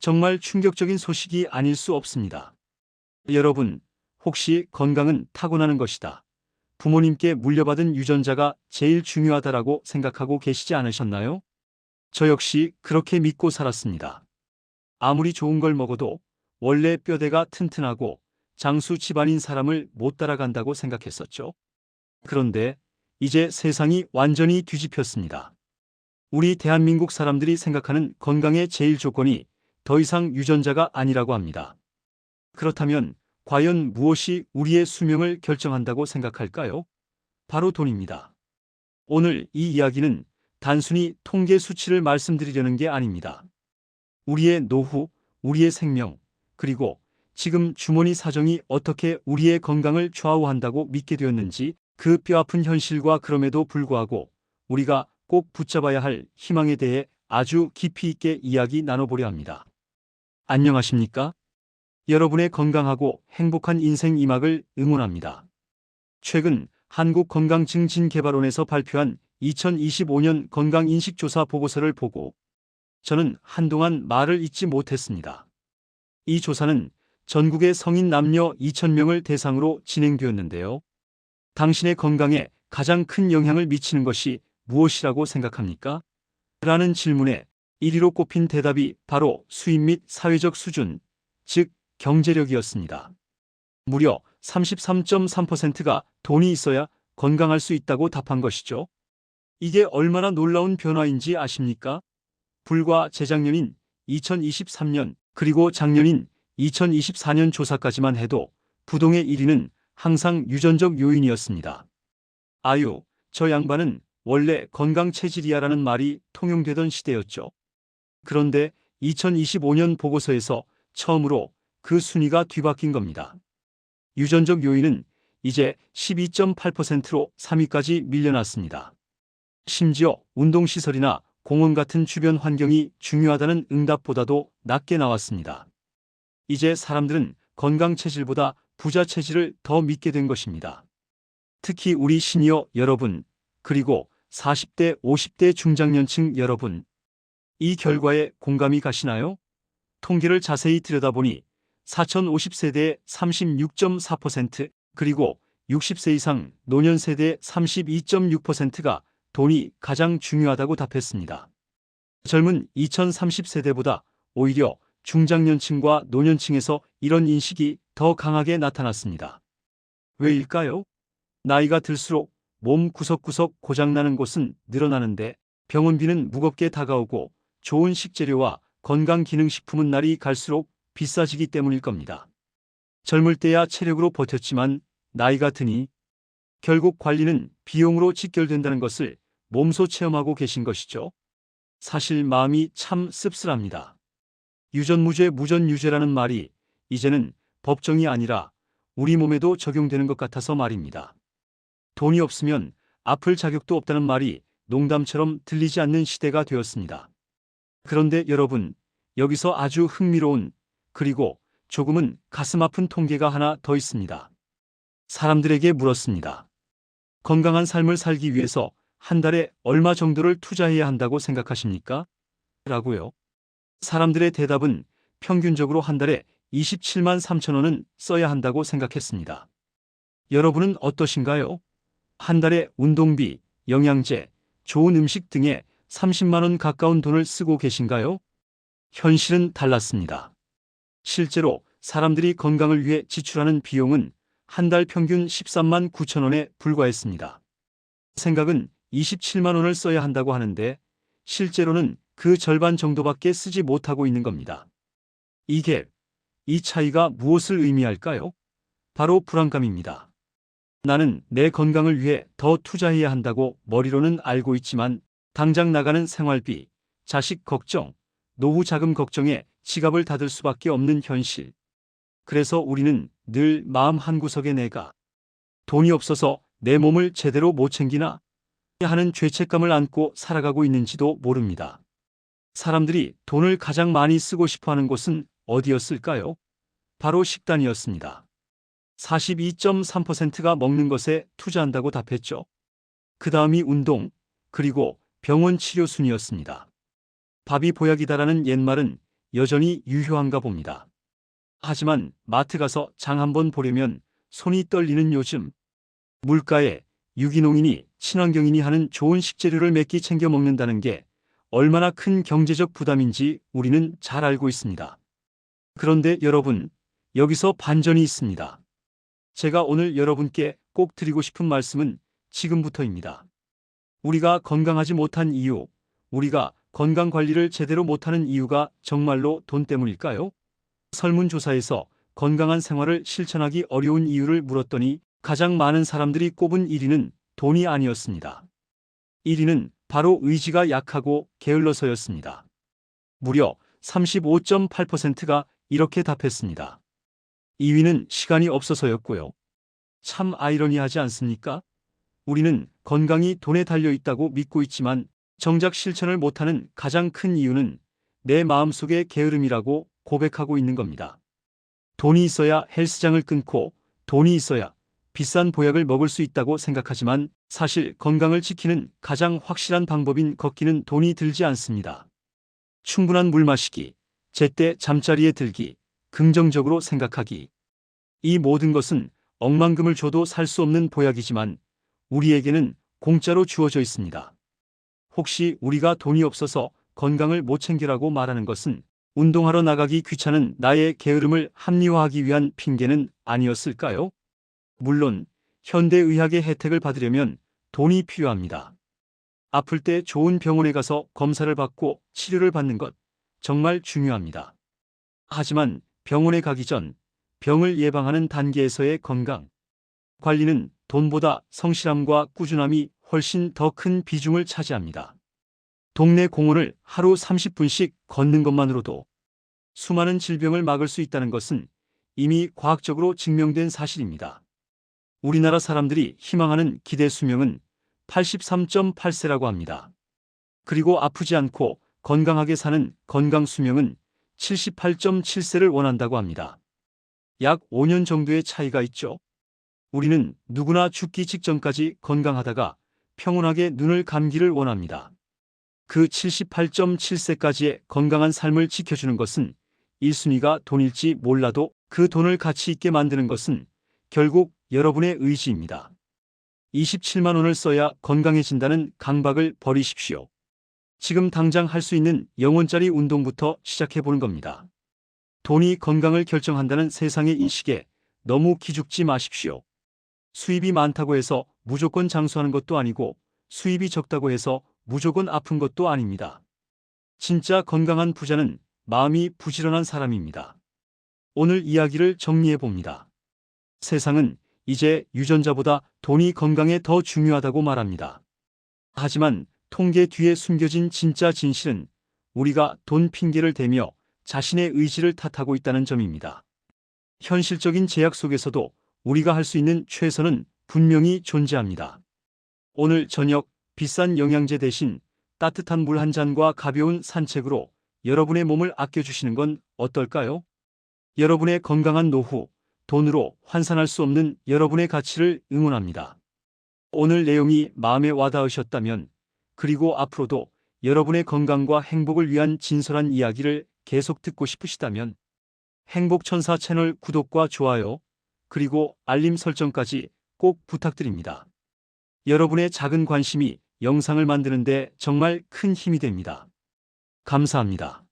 정말 충격적인 소식이 아닐 수 없습니다. 여러분, 혹시 건강은 타고나는 것이다, 부모님께 물려받은 유전자가 제일 중요하다라고 생각하고 계시지 않으셨나요? 저 역시 그렇게 믿고 살았습니다. 아무리 좋은 걸 먹어도 원래 뼈대가 튼튼하고 장수 집안인 사람을 못 따라간다고 생각했었죠. 그런데 이제 세상이 완전히 뒤집혔습니다. 우리 대한민국 사람들이 생각하는 건강의 제일 조건이 더 이상 유전자가 아니라고 합니다. 그렇다면 과연 무엇이 우리의 수명을 결정한다고 생각할까요? 바로 돈입니다. 오늘 이 이야기는 단순히 통계 수치를 말씀드리려는 게 아닙니다. 우리의 노후, 우리의 생명, 그리고 지금 주머니 사정이 어떻게 우리의 건강을 좌우한다고 믿게 되었는지, 그 뼈아픈 현실과 그럼에도 불구하고 우리가 꼭 붙잡아야 할 희망에 대해 아주 깊이 있게 이야기 나눠보려 합니다. 안녕하십니까? 여러분의 건강하고 행복한 인생 이막을 응원합니다. 최근 한국건강증진개발원에서 발표한 2025년 건강인식조사 보고서를 보고 저는 한동안 말을 잇지 못했습니다. 이 조사는 전국의 성인 남녀 2,000명을 대상으로 진행되었는데요. 당신의 건강에 가장 큰 영향을 미치는 것이 무엇이라고 생각합니까? 라는 질문에 1위로 꼽힌 대답이 바로 수입 및 사회적 수준, 즉 경제력이었습니다. 무려 33.3%가 돈이 있어야 건강할 수 있다고 답한 것이죠. 이게 얼마나 놀라운 변화인지 아십니까? 불과 재작년인 2023년, 그리고 작년인 2024년 조사까지만 해도 부동의 1위는 항상 유전적 요인이었습니다. 아유, 저 양반은 원래 건강체질이야라는 말이 통용되던 시대였죠. 그런데 2025년 보고서에서 처음으로 그 순위가 뒤바뀐 겁니다. 유전적 요인은 이제 12.8%로 3위까지 밀려났습니다. 심지어 운동시설이나 공원 같은 주변 환경이 중요하다는 응답보다도 낮게 나왔습니다. 이제 사람들은 건강 체질보다 부자 체질을 더 믿게 된 것입니다. 특히 우리 시니어 여러분, 그리고 40대, 50대 중장년층 여러분, 이 결과에 공감이 가시나요? 통계를 자세히 들여다보니 4050세대의 36.4%, 그리고 60세 이상 노년 세대의 32.6%가 돈이 가장 중요하다고 답했습니다. 젊은 2030세대보다 오히려 중장년층과 노년층에서 이런 인식이 더 강하게 나타났습니다. 왜일까요? 나이가 들수록 몸 구석구석 고장나는 곳은 늘어나는데 병원비는 무겁게 다가오고 좋은 식재료와 건강기능식품은 날이 갈수록 비싸지기 때문일 겁니다. 젊을 때야 체력으로 버텼지만 나이가 드니 결국 관리는 비용으로 직결된다는 것을 몸소 체험하고 계신 것이죠. 사실 마음이 참 씁쓸합니다. 유전무죄 무전유죄라는 말이 이제는 법정이 아니라 우리 몸에도 적용되는 것 같아서 말입니다. 돈이 없으면 아플 자격도 없다는 말이 농담처럼 들리지 않는 시대가 되었습니다. 그런데 여러분, 여기서 아주 흥미로운, 그리고 조금은 가슴 아픈 통계가 하나 더 있습니다. 사람들에게 물었습니다. 건강한 삶을 살기 위해서 한 달에 얼마 정도를 투자해야 한다고 생각하십니까? 라고요. 사람들의 대답은 평균적으로 한 달에 27만 3천 원은 써야 한다고 생각했습니다. 여러분은 어떠신가요? 한 달에 운동비, 영양제, 좋은 음식 등에 30만 원 가까운 돈을 쓰고 계신가요? 현실은 달랐습니다. 실제로 사람들이 건강을 위해 지출하는 비용은 한 달 평균 13만 9천 원에 불과했습니다. 생각은 27만 원을 써야 한다고 하는데 실제로는 그 절반 정도밖에 쓰지 못하고 있는 겁니다. 이 차이가 무엇을 의미할까요? 바로 불안감입니다. 나는 내 건강을 위해 더 투자해야 한다고 머리로는 알고 있지만 당장 나가는 생활비, 자식 걱정, 노후 자금 걱정에 지갑을 닫을 수밖에 없는 현실. 그래서 우리는 늘 마음 한구석에 내가 돈이 없어서 내 몸을 제대로 못 챙기나 하는 죄책감을 안고 살아가고 있는지도 모릅니다. 사람들이 돈을 가장 많이 쓰고 싶어하는 곳은 어디였을까요? 바로 식단이었습니다. 42.3%가 먹는 것에 투자한다고 답했죠. 그 다음이 운동, 그리고 병원 치료 순이었습니다. 밥이 보약이다라는 옛말은 여전히 유효한가 봅니다. 하지만 마트 가서 장 한번 보려면 손이 떨리는 요즘, 물가에 유기농이니 친환경이니 하는 좋은 식재료를 몇 끼 챙겨 먹는다는 게 얼마나 큰 경제적 부담인지 우리는 잘 알고 있습니다. 그런데 여러분, 여기서 반전이 있습니다. 제가 오늘 여러분께 꼭 드리고 싶은 말씀은 지금부터입니다. 우리가 건강하지 못한 이유, 우리가 건강 관리를 제대로 못하는 이유가 정말로 돈 때문일까요? 설문조사에서 건강한 생활을 실천하기 어려운 이유를 물었더니 가장 많은 사람들이 꼽은 1위는 돈이 아니었습니다. 1위는 바로 의지가 약하고 게을러서였습니다. 무려 35.8%가 이렇게 답했습니다. 2위는 시간이 없어서였고요. 참 아이러니하지 않습니까? 우리는 건강이 돈에 달려 있다고 믿고 있지만 정작 실천을 못하는 가장 큰 이유는 내 마음속의 게으름이라고 고백하고 있는 겁니다. 돈이 있어야 헬스장을 끊고 돈이 있어야 비싼 보약을 먹을 수 있다고 생각하지만 사실 건강을 지키는 가장 확실한 방법인 걷기는 돈이 들지 않습니다. 충분한 물 마시기, 제때 잠자리에 들기, 긍정적으로 생각하기. 이 모든 것은 억만금을 줘도 살 수 없는 보약이지만 우리에게는 공짜로 주어져 있습니다. 혹시 우리가 돈이 없어서 건강을 못 챙기라고 말하는 것은 운동하러 나가기 귀찮은 나의 게으름을 합리화하기 위한 핑계는 아니었을까요? 물론 현대의학의 혜택을 받으려면 돈이 필요합니다. 아플 때 좋은 병원에 가서 검사를 받고 치료를 받는 것 정말 중요합니다. 하지만 병원에 가기 전 병을 예방하는 단계에서의 건강 관리는 돈보다 성실함과 꾸준함이 훨씬 더 큰 비중을 차지합니다. 동네 공원을 하루 30분씩 걷는 것만으로도 수많은 질병을 막을 수 있다는 것은 이미 과학적으로 증명된 사실입니다. 우리나라 사람들이 희망하는 기대 수명은 83.8세라고 합니다. 그리고 아프지 않고 건강하게 사는 건강 수명은 78.7세를 원한다고 합니다. 약 5년 정도의 차이가 있죠. 우리는 누구나 죽기 직전까지 건강하다가 평온하게 눈을 감기를 원합니다. 그 78.7세까지의 건강한 삶을 지켜주는 것은 1순위가 돈일지 몰라도 그 돈을 가치 있게 만드는 것은 결국 여러분의 의지입니다. 27만 원을 써야 건강해진다는 강박을 버리십시오. 지금 당장 할 수 있는 0원짜리 운동부터 시작해보는 겁니다. 돈이 건강을 결정한다는 세상의 인식에 너무 기죽지 마십시오. 수입이 많다고 해서 무조건 장수하는 것도 아니고 수입이 적다고 해서 무조건 아픈 것도 아닙니다. 진짜 건강한 부자는 마음이 부지런한 사람입니다. 오늘 이야기를 정리해 봅니다. 세상은 이제 유전자보다 돈이 건강에 더 중요하다고 말합니다. 하지만 통계 뒤에 숨겨진 진짜 진실은 우리가 돈 핑계를 대며 자신의 의지를 탓하고 있다는 점입니다. 현실적인 제약 속에서도 우리가 할 수 있는 최선은 분명히 존재합니다. 오늘 저녁 비싼 영양제 대신 따뜻한 물 한 잔과 가벼운 산책으로 여러분의 몸을 아껴주시는 건 어떨까요? 여러분의 건강한 노후, 돈으로 환산할 수 없는 여러분의 가치를 응원합니다. 오늘 내용이 마음에 와닿으셨다면, 그리고 앞으로도 여러분의 건강과 행복을 위한 진솔한 이야기를 계속 듣고 싶으시다면 행복천사 채널 구독과 좋아요, 그리고 알림 설정까지 꼭 부탁드립니다. 여러분의 작은 관심이 영상을 만드는 데 정말 큰 힘이 됩니다. 감사합니다.